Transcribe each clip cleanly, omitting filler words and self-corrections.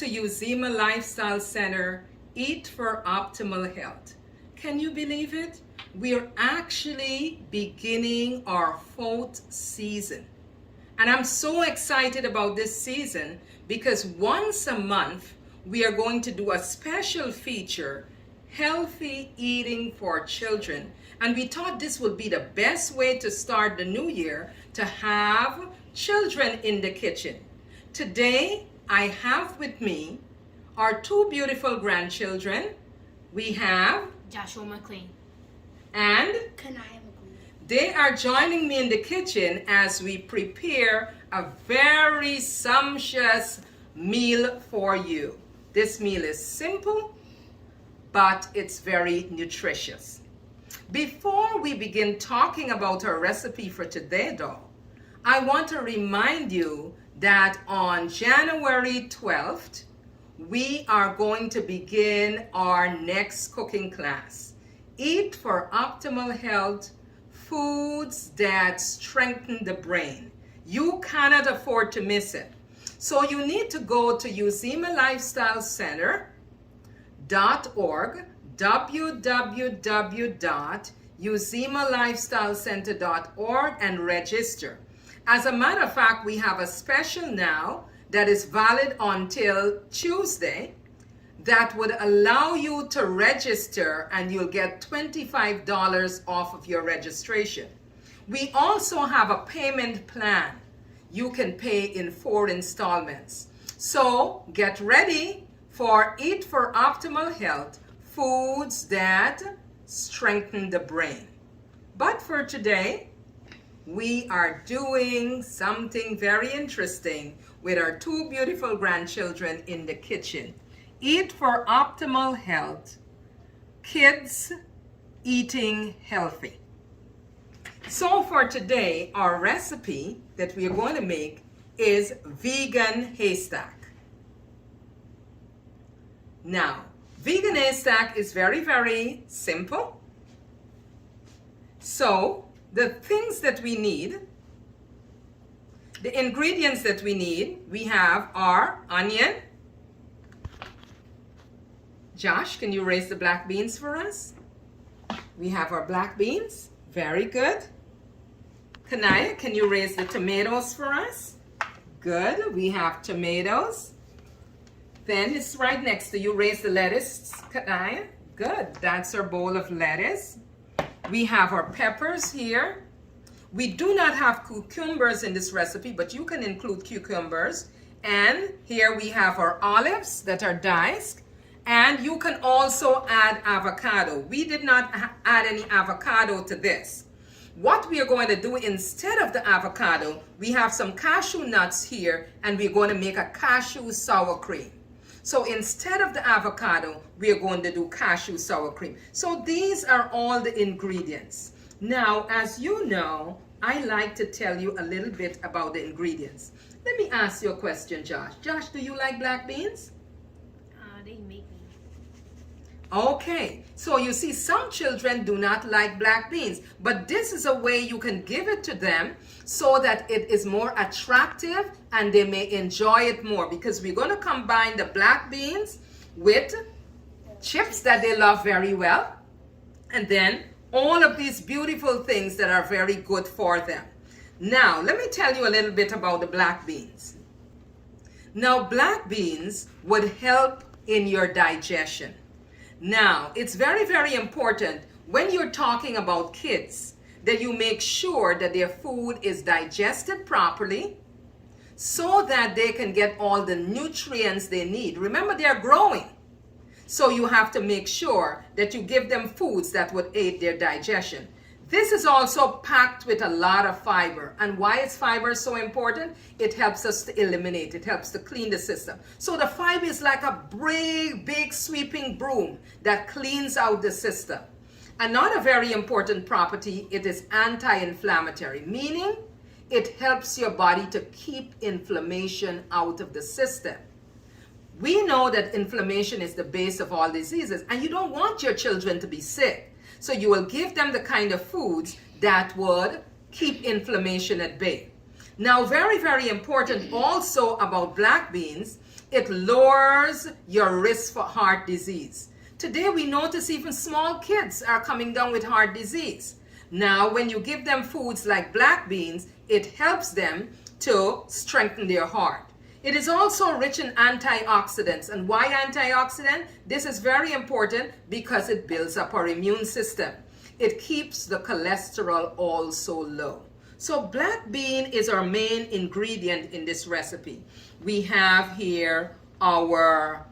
to Uzima Lifestyle Center, Eat for Optimal Health. Can you believe it? We're actually beginning our 4th season. And I'm so excited about this season because once a month, we are going to do a special feature, Healthy Eating for Children. And we thought this would be the best way to start the new year, to have children in the kitchen. Today, I have with me our 2 beautiful grandchildren. We have Joshua McLean and Kanaya McLean. They are joining me in the kitchen as we prepare a very sumptuous meal for you. This meal is simple, but it's very nutritious. Before we begin talking about our recipe for today, though, I want to remind you that on January 12th, we are going to begin our next cooking class. Eat for Optimal Health, Foods That Strengthen the Brain. You cannot afford to miss it. So you need to go to uzimalifestylecenter.org, www.uzimalifestylecenter.org, and register. As a matter of fact, we have a special now that is valid until Tuesday that would allow you to register, and you'll get $25 off of your registration. We also have a payment plan. You can pay in 4 installments. So get ready for Eat for Optimal Health, Foods That Strengthen the Brain. But for today, we are doing something very interesting with our 2 beautiful grandchildren in the kitchen. Eat for Optimal Health, Kids Eating Healthy. So for today, our recipe that we are going to make is Vegan Haystack. Now, Vegan Haystack is very, very simple. So, the things that we need, the ingredients that we need, we have our onion. Josh, can you raise the black beans for us? We have our black beans. Very good. Kanaya, can you raise the tomatoes for us? Good. We have tomatoes. Then it's right next to you. Raise the lettuce, Kanaya. Good. That's our bowl of lettuce. We have our peppers here. We do not have cucumbers in this recipe, but you can include cucumbers. And here we have our olives that are diced. And you can also add avocado. We did not add any avocado to this. What we are going to do instead of the avocado, we have some cashew nuts here, and we're going to make a cashew sour cream. So instead of the avocado, we are going to do cashew sour cream. So these are all the ingredients. Now, as you know, I like to tell you a little bit about the ingredients. Let me ask you a question, Josh. Josh, do you like black beans? They make me. Okay, so you see, some children do not like black beans, but this is a way you can give it to them so that it is more attractive and they may enjoy it more, because we're going to combine the black beans with chips that they love very well, and then all of these beautiful things that are very good for them. Now, let me tell you a little bit about the black beans. Now, black beans would help in your digestion. Now, it's very, very important when you're talking about kids that you make sure that their food is digested properly so that they can get all the nutrients they need. Remember, they're growing. So you have to make sure that you give them foods that would aid their digestion. This is also packed with a lot of fiber. And why is fiber so important? It helps us to eliminate, it helps to clean the system. So the fiber is like a big sweeping broom that cleans out the system. Another very important property, it is anti-inflammatory, meaning it helps your body to keep inflammation out of the system. We know that inflammation is the base of all diseases, and you don't want your children to be sick. So you will give them the kind of foods that would keep inflammation at bay. Now, very, very important also about black beans, It lowers your risk for heart disease. Today we notice even small kids are coming down with heart disease. Now, when you give them foods like black beans, it helps them to strengthen their heart. It is also rich in antioxidants. And why antioxidant? This is very important because it builds up our immune system. It keeps the cholesterol also low. So black bean is our main ingredient in this recipe. We have here our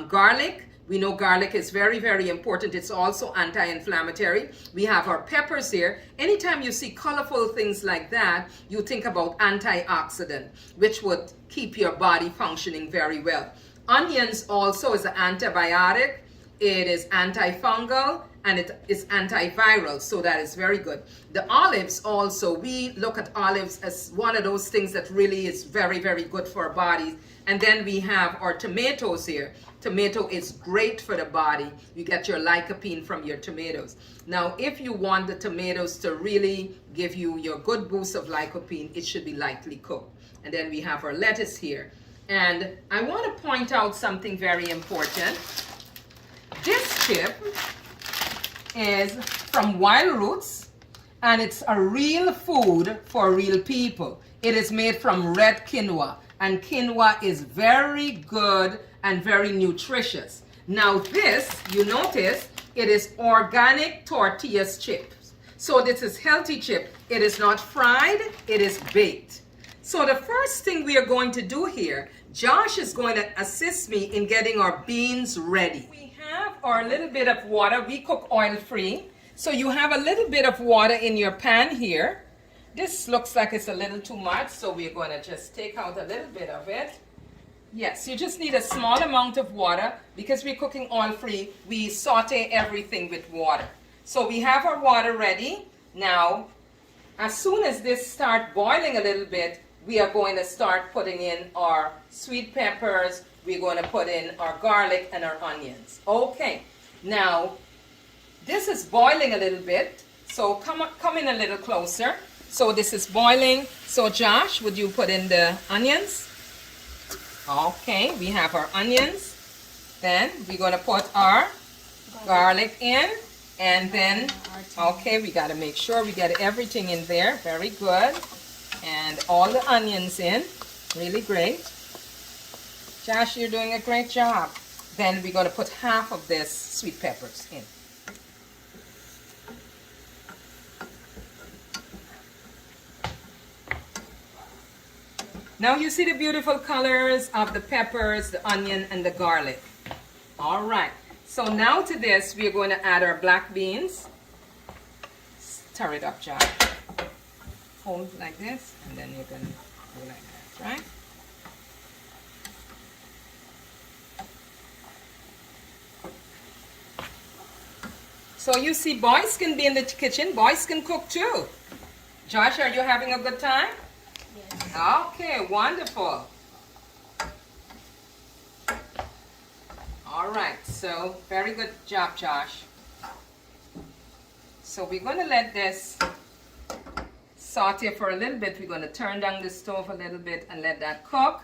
garlic. We know garlic is very, very important. It's also anti-inflammatory. We have our peppers here. Anytime you see colorful things like that, you think about antioxidant, which would keep your body functioning very well. Onions also is an antibiotic. It is antifungal and it is antiviral, so that is very good. The olives also, we look at olives as one of those things that really is very, very good for our bodies. And then we have our tomatoes here. Tomato is great for the body. You get your lycopene from your tomatoes. Now, if you want the tomatoes to really give you your good boost of lycopene, it should be lightly cooked. And then we have our lettuce here. And I want to point out something very important. This chip is from Wild Roots, and it's a real food for real people. It is made from red quinoa, and quinoa is very good and very nutritious. Now this, you notice, it is organic tortillas chips. So this is healthy chip. It is not fried, it is baked. So the first thing we are going to do here, Josh is going to assist me in getting our beans ready. We have our little bit of water. We cook oil-free. So you have a little bit of water in your pan here. This looks like it's a little too much, so we're going to just take out a little bit of it. Yes, you just need a small amount of water. Because we're cooking oil-free, we saute everything with water. So we have our water ready. Now, as soon as this starts boiling a little bit, we are going to start putting in our sweet peppers. We're going to put in our garlic and our onions. Okay, now this is boiling a little bit, so come in a little closer. So this is boiling. So Josh, would you put in the onions? Okay, we have our onions. Then we're going to put our garlic in. And then, okay, we got to make sure we get everything in there. Very good. And all the onions in. Really great. Josh, you're doing a great job. Then we're going to put half of this sweet peppers in. Now you see the beautiful colors of the peppers, the onion, and the garlic. All right. So now to this, we're going to add our black beans. Stir it up, Josh. Hold like this, and then you're going to go like that, right? So you see, boys can be in the kitchen. Boys can cook too. Josh, are you having a good time? Yes. Okay, wonderful. All right, so very good job, Josh. So we're going to let this saute for a little bit. We're going to turn down the stove a little bit and let that cook.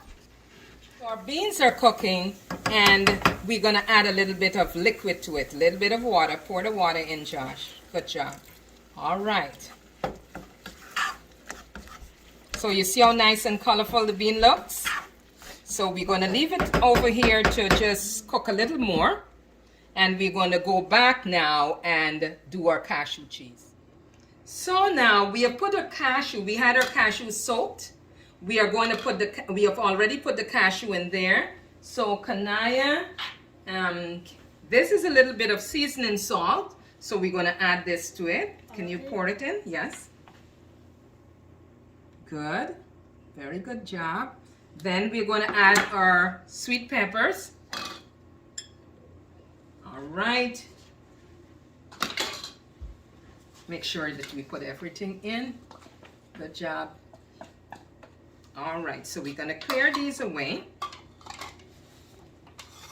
So our beans are cooking, and we're going to add a little bit of liquid to it, a little bit of water. Pour the water in, Josh. Good job. All right. So you see how nice and colorful the bean looks? So we're going to leave it over here to just cook a little more. And we're going to go back now and do our cashew cheese. So now we have put our cashew, we had our cashew soaked. We are going to put we have already put the cashew in there. So Kanaya, this is a little bit of seasoning salt. So we're going to add this to it. Can you pour it in? Yes. Good. Very good job. Then we're going to add our sweet peppers. All right. Make sure that we put everything in. Good job. All right, so we're going to clear these away.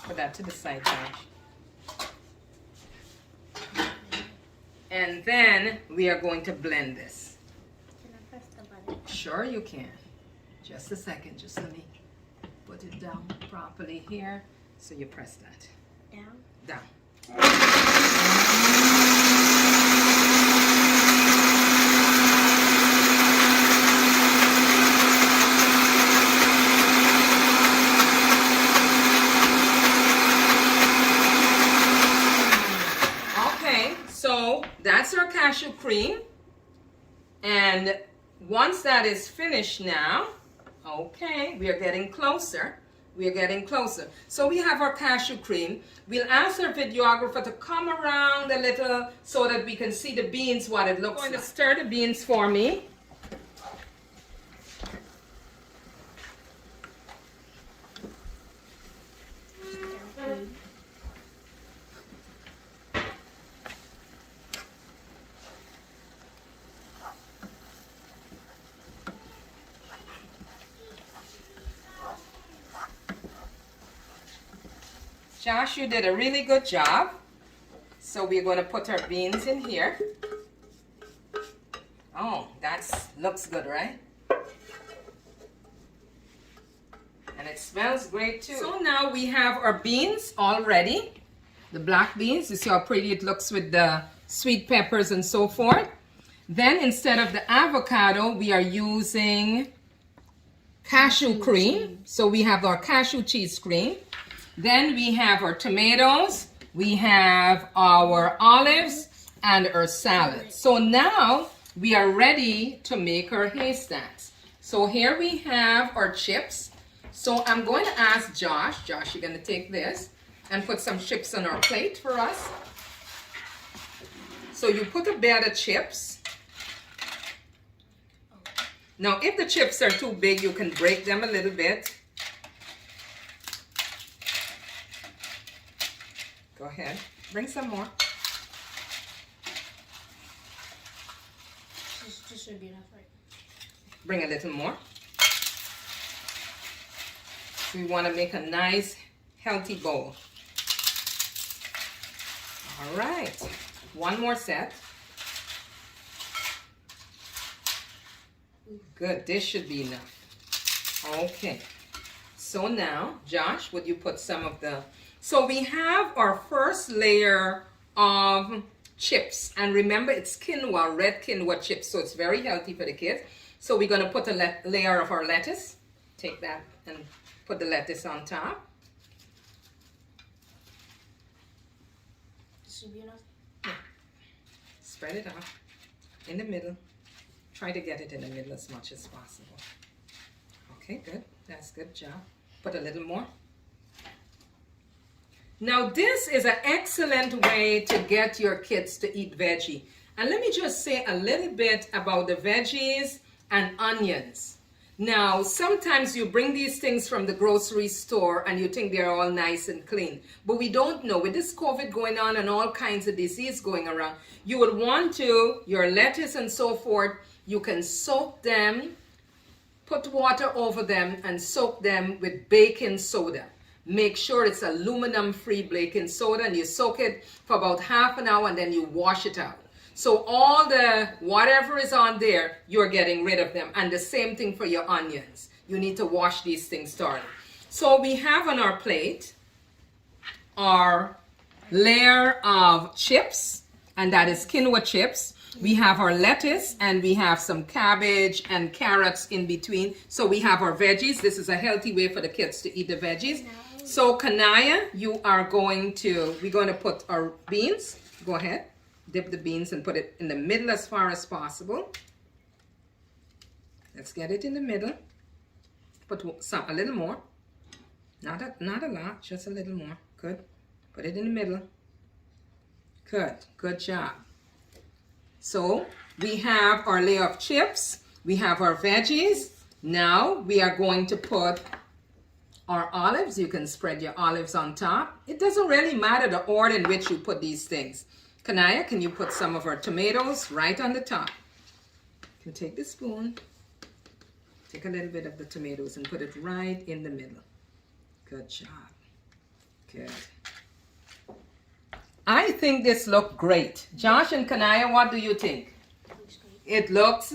Put that to the side, Josh. And then we are going to blend this. Can I press the button? Sure you can. Just a second, just let me put it down properly here. So you press that. Down. Down. Okay, so that's our cashew cream. And once that is finished now, okay, we are getting closer. We are getting closer. So we have our cashew cream. We'll ask our videographer to come around a little so that we can see the beans, what it looks like. Going to stir the beans for me. Josh, you did a really good job. So we're going to put our beans in here. Oh, that looks good, right? And it smells great too. So now we have our beans all ready. The black beans, you see how pretty it looks with the sweet peppers and so forth. Then instead of the avocado, we are using cashew cream. So we have our cashew cheese cream. Then we have our tomatoes, we have our olives, and our salad. So now we are ready to make our haystacks. So here we have our chips. So I'm going to ask Josh, you're going to take this and put some chips on our plate for us. So you put a bed of chips. Now if the chips are too big, you can break them a little bit. Go ahead, bring some more. This should be enough, right? Bring a little more. We want to make a nice, healthy bowl. All right, one more set. Good, this should be enough. Okay, so now, Josh, would you put some of the... So we have our first layer of chips. And remember, it's quinoa, red quinoa chips. So it's very healthy for the kids. So we're going to put a layer of our lettuce. Take that and put the lettuce on top. This should be enough. Yeah. Spread it out in the middle. Try to get it in the middle as much as possible. Okay, good. That's a good job. Put a little more. Now this is an excellent way to get your kids to eat veggie. And let me just say a little bit about the veggies and onions. Now sometimes you bring these things from the grocery store and you think they're all nice and clean. But we don't know. With this COVID going on and all kinds of disease going around, you would want to, your lettuce and so forth, you can soak them, put water over them and soak them with baking soda. Make sure it's aluminum-free baking soda and you soak it for about half an hour and then you wash it out. So all the whatever is on there, you're getting rid of them. And the same thing for your onions. You need to wash these things thoroughly. So we have on our plate our layer of chips, and that is quinoa chips. We have our lettuce and we have some cabbage and carrots in between. So we have our veggies. This is a healthy way for the kids to eat the veggies. So Kanaya, we're going to put our beans. Go ahead, dip the beans and put it in the middle as far as possible. Let's get it in the middle. Put a little more. Not a lot, just a little more. Good. Put it in the middle. Good job. So we have our layer of chips. We have our veggies. Now we are going to put our olives. You can spread your olives on top. It doesn't really matter the order in which you put these things. Kanaya, can you put some of our tomatoes right on the top? You can take the spoon, take a little bit of the tomatoes and put it right in the middle. Good job. Good. I think this looked great. Josh and Kanaya, what do you think? Looks great. It looks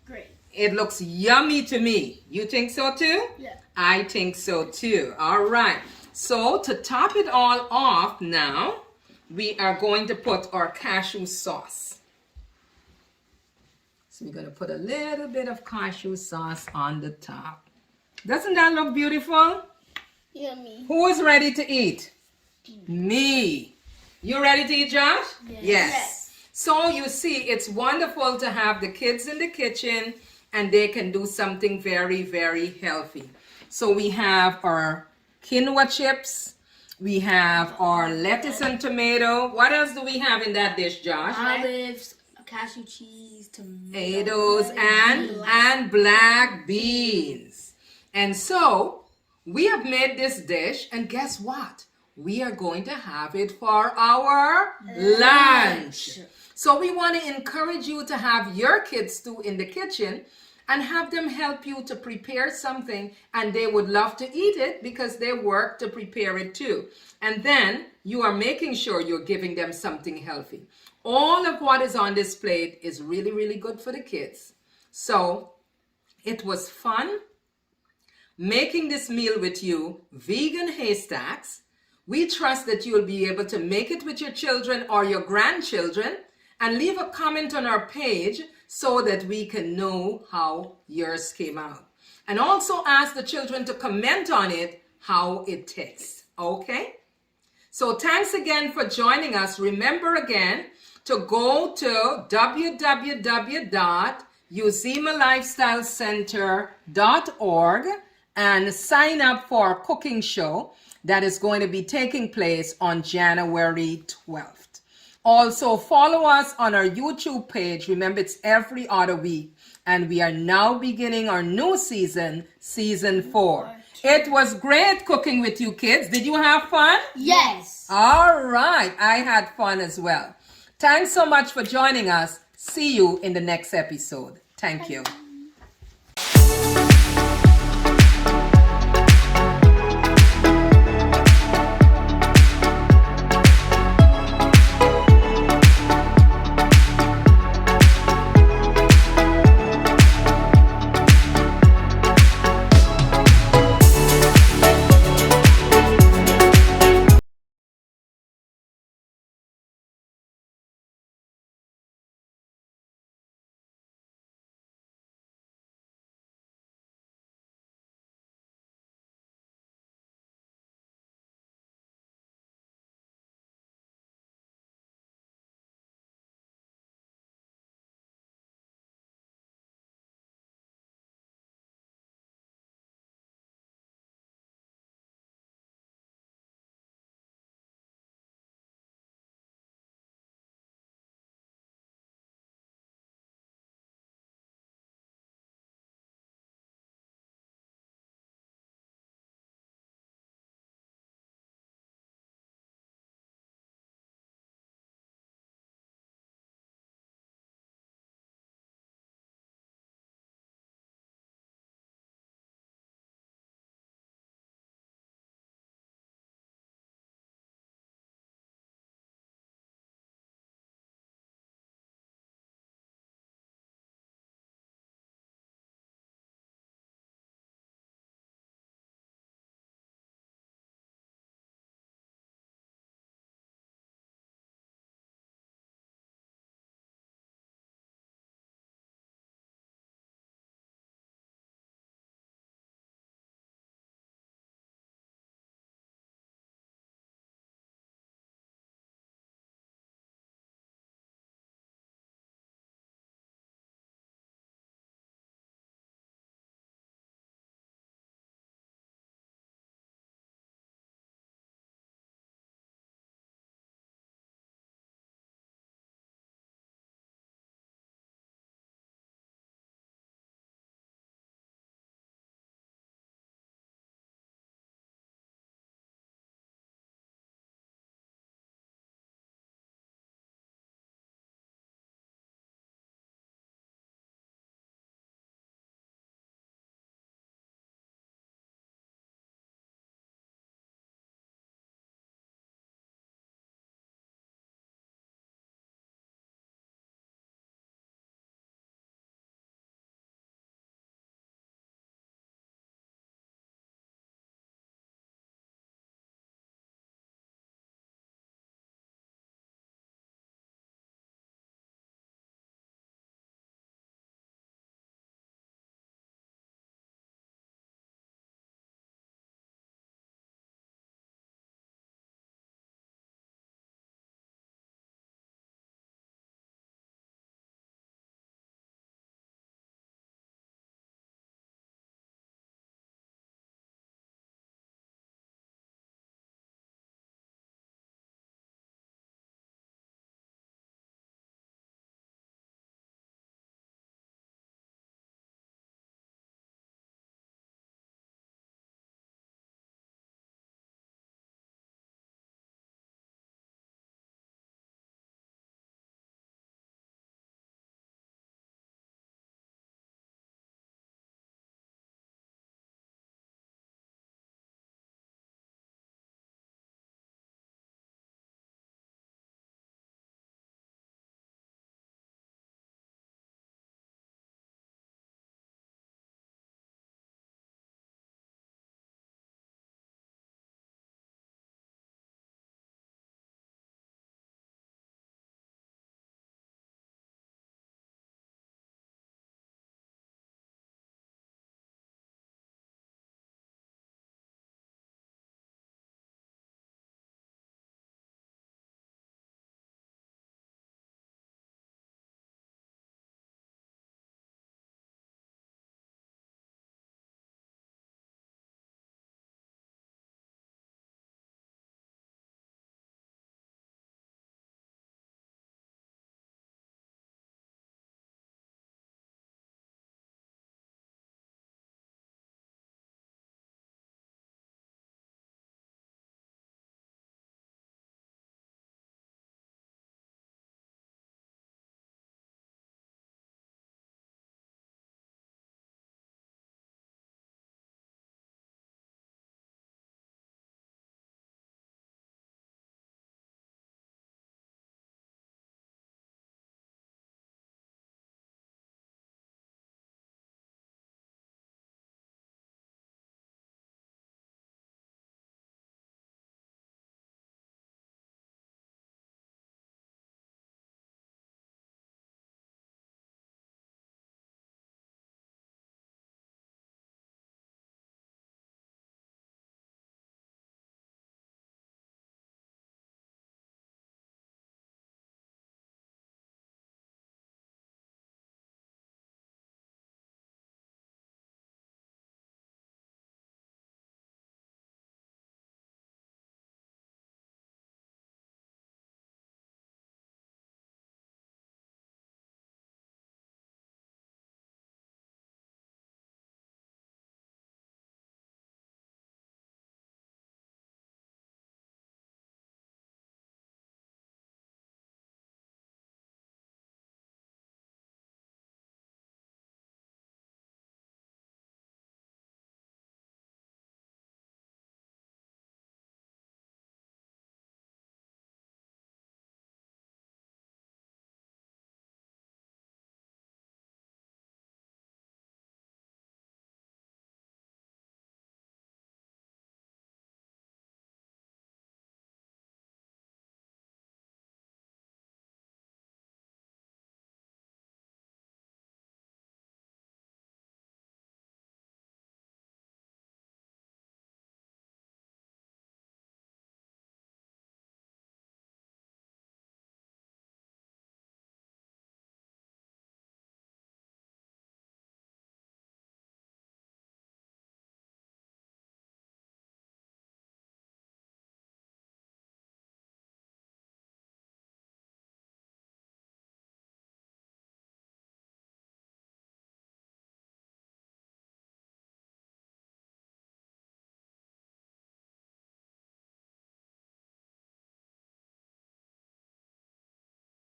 Great. It looks yummy to me. You think so too? Yeah. I think so too. All right. So to top it all off now, we are going to put our cashew sauce. So we're going to put a little bit of cashew sauce on the top. Doesn't that look beautiful? Yummy. Who is ready to eat? Me. You ready to eat, Josh? Yes. So you see, it's wonderful to have the kids in the kitchen and they can do something very, very healthy. So we have our quinoa chips. We have our lettuce and tomato. What else do we have in that dish, Josh? Olives, cashew cheese, Tomatoes and black beans. And so we have made this dish, and guess what? We are going to have it for our lunch. So we want to encourage you to have your kids too in the kitchen and have them help you to prepare something, and they would love to eat it because they work to prepare it too. And then you are making sure you're giving them something healthy. All of what is on this plate is really, really good for the kids. So it was fun making this meal with you, Vegan Haystacks. We trust that you'll be able to make it with your children or your grandchildren, and leave a comment on our page so that we can know how yours came out. And also ask the children to comment on it, how it tastes. Okay? So thanks again for joining us. Remember again to go to www.uzimalifestylecenter.org and sign up for our cooking show that is going to be taking place on January 12th. Also, follow us on our YouTube page. Remember, it's every other week. And we are now beginning our new season, season 4. It was great cooking with you kids. Did you have fun? Yes. All right. I had fun as well. Thanks so much for joining us. See you in the next episode. Thank you.